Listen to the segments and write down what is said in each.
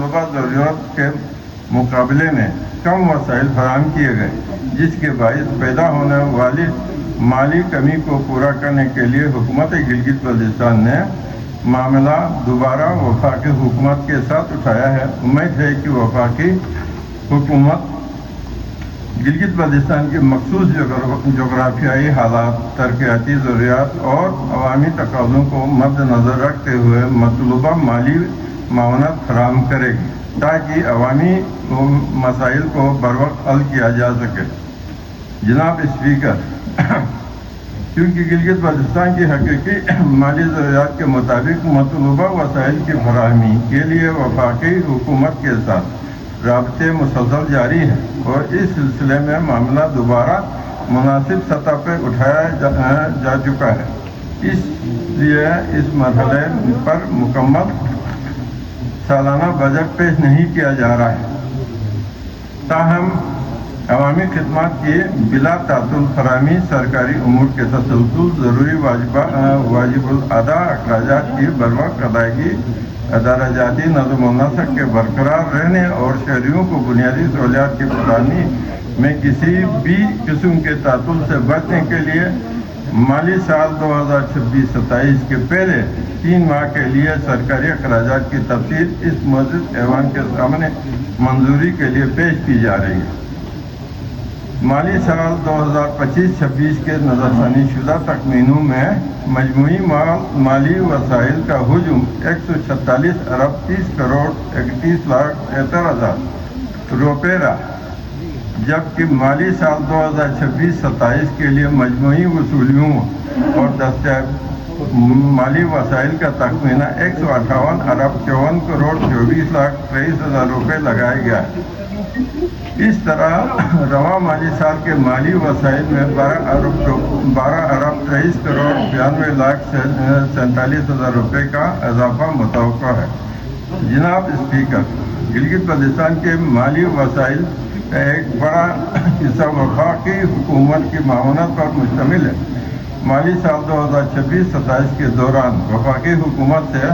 مطلوبہ ضرورت کے مقابلے میں کم وسائل فراہم کیے گئے، جس کے باعث پیدا ہونے والی مالی کمی کو پورا کرنے کے لیے حکومت گلگت بلتستان نے معاملہ دوبارہ وفاقی حکومت کے ساتھ اٹھایا ہے۔ امید ہے کہ وفاقی حکومت گلگت بلتستان کی مخصوص جغرافیائی حالات، ترقیاتی ضروریات اور عوامی تقاضوں کو مد نظر رکھتے ہوئے مطلوبہ مالی معاونت فراہم کرے گی تاکہ عوامی مسائل کو بروقت حل کیا جا سکے۔ جناب اسپیکر، کیونکہ گلگت بلتستان کی حقیقی مالی ضروریات کے مطابق مطلوبہ وسائل کی فراہمی کے لیے وفاقی حکومت کے ساتھ رابطے مسلسل جاری ہیں اور اس سلسلے میں معاملہ دوبارہ مناسب سطح پر اٹھایا جا چکا ہے، اس لیے اس مرحلے پر مکمل سالانہ بجٹ پیش نہیں کیا جا رہا ہے۔ تاہم عوامی خدمات کی بلا تعطل فراہمی، سرکاری امور کے تسلسل، ضروری واجب الادا اخراجات کی بروقت ادائیگی، ادارہ جاتی نظم و نسق کے برقرار رہنے اور شہریوں کو بنیادی سہولیات کی فراہمی میں کسی بھی قسم کے تعطل سے بچنے کے لیے مالی سال 2026-27 کے پہلے 3 ماہ کے لیے سرکاری اخراجات کی تفصیل اس معزز ایوان کے سامنے منظوری کے لیے پیش کی جا رہی ہے۔ مالی سال 2025-26 کے نظرثانی شدہ تخمینوں میں مجموعی مالی وسائل کا حجم 146 ارب 30 کروڑ 31 لاکھ 73,000 روپے رہا، جبکہ مالی سال 2026-27 کے لیے مجموعی وصولیوں اور دستیاب مالی وسائل کا تخمینہ 158 ارب 54 کروڑ 24 لاکھ 23,000 روپے لگایا گیا ہے۔ اس طرح رواں مالی سال کے مالی وسائل میں 12 ارب 23 کروڑ 92 لاکھ 47,000 روپے کا اضافہ متوقع ہے۔ جناب اسپیکر، گلگت بلتستان کے مالی وسائل کا ایک بڑا حصہ وفاقی حکومت کی معاونت پر مشتمل ہے۔ مالی سال 2026-27 کے دوران وفاقی حکومت سے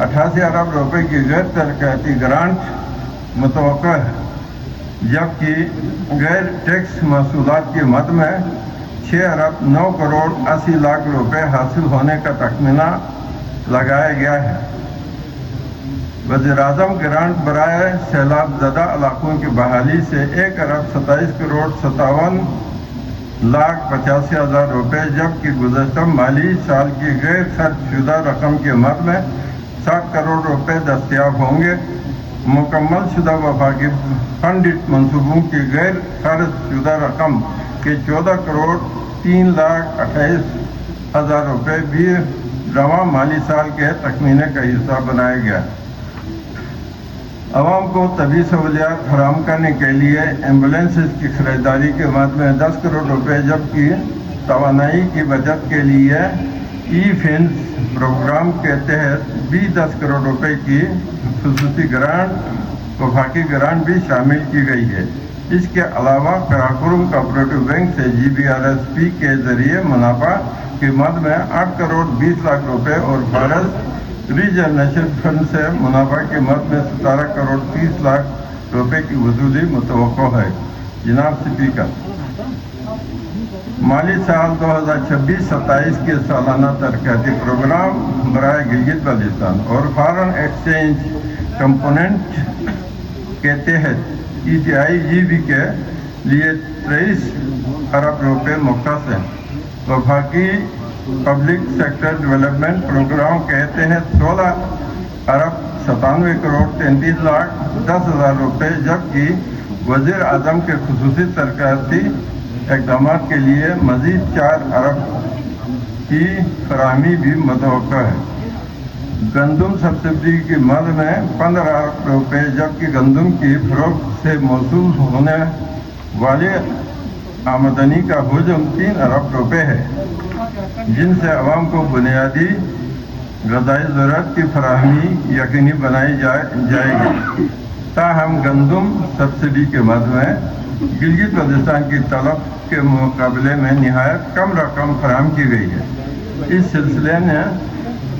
88 ارب روپے کی غیر ترقیاتی گرانٹ متوقع ہے، جبکہ غیر ٹیکس محصولات کی مد میں 6 ارب 9 کروڑ 80 لاکھ روپے حاصل ہونے کا تخمینہ لگایا گیا ہے۔ وزیر اعظم گرانٹ برائے سیلاب زدہ علاقوں کی بحالی سے 1 ارب 27 کروڑ 57 لاکھ 85,000 روپے، جبکہ گزشتہ مالی سال کی غیر خرچ شدہ رقم کی مد میں 60 کروڑ روپے دستیاب ہوں گے۔ مکمل شدہ وفاقی فنڈڈ منصوبوں کی غیر خرچ شدہ رقم کے 14 کروڑ 3 لاکھ 28,000 روپے بھی رواں مالی سال کے تخمینے کا حصہ بنایا گیا۔ عوام کو طبی سہولیات فراہم کرنے کے لیے ایمبولینسز کی خریداری کے مد میں 10 کروڑ روپے، جبکہ توانائی کی بچت کے لیے ای فنڈز پروگرام کے تحت بھی 10 کروڑ روپے کی خصوصی گرانٹ وفاقی گرانٹ بھی شامل کی گئی ہے۔ اس کے علاوہ قراقرم کوآپریٹو بینک سے GBRSP کے ذریعے منافع کی مد میں 8 کروڑ 20 لاکھ روپے اور فارس ریجنریشن فنڈ سے منافع کی مد میں 17 کروڑ 30 لاکھ روپے کی وصولی متوقع ہے۔ جناب اسپیکر، مالی سال 2026-27 کے سالانہ ترقیاتی پروگرام برائے گلگت بلتستان اور فارن ایکسچینج کمپوننٹ کے تحت ETIGB کے لیے 23 ارب روپے مختص ہیں۔ وفاقی پبلک سیکٹر ڈیولپمنٹ پروگرام کے تحت 16 ارب 97 کروڑ 33 لاکھ 10,000 روپے، جبکہ وزیر اعظم کے خصوصی ترقیاتی اقدامات کے لیے مزید 4 ارب کی فراہمی بھی متوقع ہے۔ گندم سبسڈی کی مد میں 15 ارب روپے، جبکہ گندم کی فروخت سے موصول ہونے والی آمدنی کا حجم 3 ارب روپے ہے، جن سے عوام کو بنیادی غذائی ضرورت کی فراہمی یقینی بنائی جائے گی۔ تاہم گندم سبسڈی کے مد میں گلگت بلتستان کی طلب کے مقابلے میں نہایت کم رقم فراہم کی گئی ہے۔ اس سلسلے میں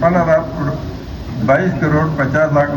15,22,50,00,000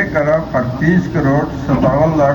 1,38,57,00,000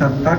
70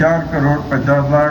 4,50,00,000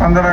15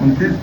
29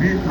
20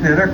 13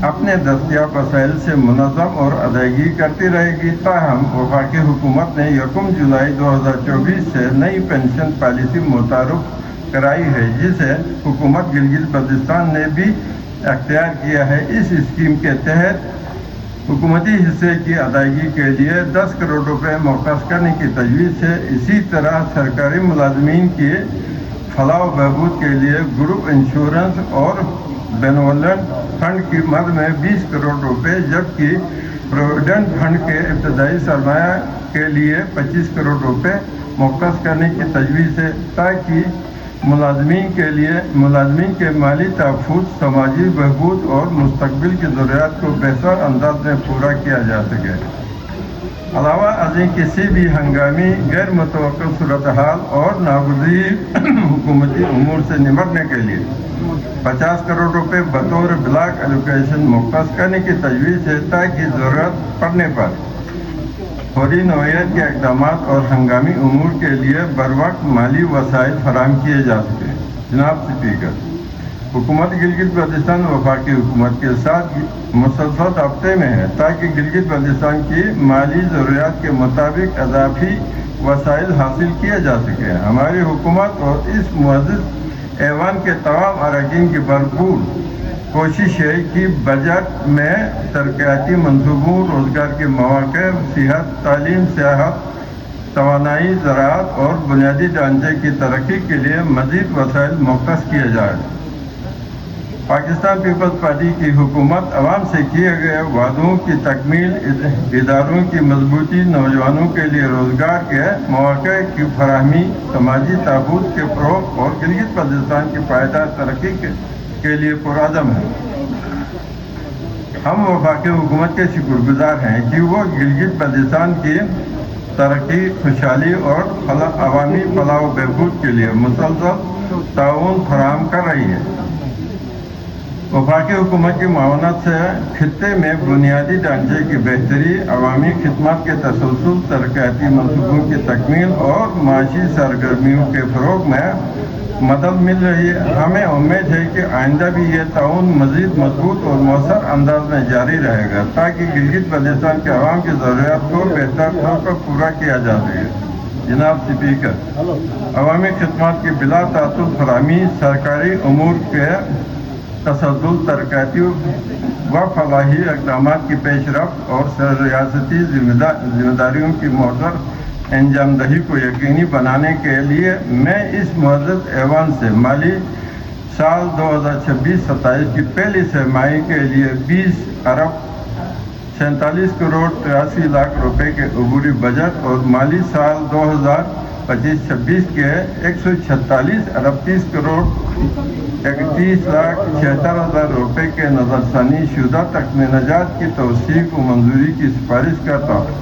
اپنے دستیاب وسائل سے منظم اور ادائیگی کرتی رہے گی۔ تاہم وفاقی حکومت نے 1 جولائی 2024 سے نئی پنشن پالیسی متعارف کرائی ہے، جسے حکومت گلگت بلتستان نے بھی اختیار کیا ہے۔ اس اسکیم کے تحت حکومتی حصے کی ادائیگی کے لیے 10 کروڑ روپے مختص کرنے کی تجویز ہے۔ اسی طرح سرکاری ملازمین کی فلاح و بہبود کے لیے گروپ انشورنس اور بینولنٹ فنڈ کی مد میں 20 کروڑ روپے، جبکہ پروویڈنٹ فنڈ کے ابتدائی سرمایہ کے لیے 25 کروڑ روپے مختص کرنے کی تجویز ہے، تاکہ ملازمین کے مالی تحفظ، سماجی بہبود اور مستقبل کی ضروریات کو بہتر انداز میں پورا کیا جا سکے۔ علاوہ ازیں کسی بھی ہنگامی، غیر متوقع صورتحال اور ناگزیر حکومتی امور سے نمٹنے کے لیے 50 کروڑ روپے بطور بلاک ایلوکیشن مختص کرنے کی تجویز ہے، تاکہ ضرورت پڑنے پر فوری نوعیت کے اقدامات اور ہنگامی امور کے لیے بروقت مالی وسائل فراہم کیے جا سکیں۔ جناب اسپیکر، حکومت گلگت بلتستان وفاقی حکومت کے ساتھ مسلسل رابطے میں ہے، تاکہ گلگت بلتستان کی مالی ضروریات کے مطابق اضافی وسائل حاصل کیے جا سکے۔ ہماری حکومت اور اس معزز ایوان کے تمام اراکین کی بھرپور کوشش ہے کہ بجٹ میں ترقیاتی منصوبوں، روزگار کے مواقع، صحت، تعلیم، سیاحت، توانائی، زراعت اور بنیادی ڈھانچے کی ترقی کے لیے مزید وسائل مختص کیے جائیں۔ پاکستان پیپلز پارٹی کی حکومت عوام سے کیے گئے وعدوں کی تکمیل، اداروں کی مضبوطی، نوجوانوں کے لیے روزگار کے مواقع کی فراہمی، سماجی تحفظ کے فروغ اور گلگت بلتستان کی پائیدار ترقی کے لیے پرعزم ہے۔ ہم وفاقی حکومت کے شکر گزار ہیں کہ وہ گلگت بلتستان کی ترقی، خوشحالی اور عوامی فلاح و بہبود کے لیے مسلسل تعاون فراہم کر رہی ہے۔ وفاقی حکومت کی معاونت سے خطے میں بنیادی ڈھانچے کی بہتری، عوامی خدمات کے تسلسل، ترقیاتی منصوبوں کی تکمیل اور معاشی سرگرمیوں کے فروغ میں مدد مل رہی ہے۔ ہمیں امید ہے کہ آئندہ بھی یہ تعاون مزید مضبوط اور مؤثر انداز میں جاری رہے گا، تاکہ گلگت بلتستان کے عوام کی ضروریات کو بہتر طور پر پورا کیا جا سکے۔ جناب اسپیکر، عوامی خدمات کی بلا تعطل فراہمی، سرکاری امور کے تسلسل، ترقیاتی و فلاحی اقدامات کی پیش رفت اور ریاستی ذمہ داریوں کی مؤثر انجام دہی کو یقینی بنانے کے لیے میں اس معزز ایوان سے مالی سال 2026-27 کی پہلی سرمائی کے لیے 20 ارب 47 کروڑ 83 لاکھ روپے کے عبوری بجٹ اور مالی سال 2025-26 کے 146 ارب 30 کروڑ 31 لاکھ 76 ہزار روپے کے نظر ثانی شدہ تخمینجات کی توثیق و منظوری کی سفارش کرتا ہوں۔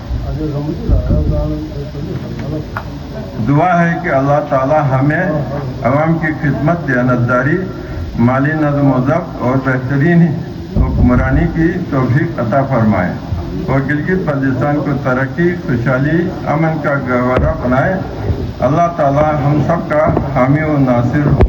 دعا ہے کہ اللہ تعالی ہمیں عوام کی خدمت، دیانتداری، مالی نظم و ضبط اور بہترین حکمرانی کی توفیق عطا فرمائے اور گلگت بلتستان کو ترقی، خوشحالی، امن کا گہوارہ بنائے۔ اللہ تعالی ہم سب کا حامی و ناصر ہو۔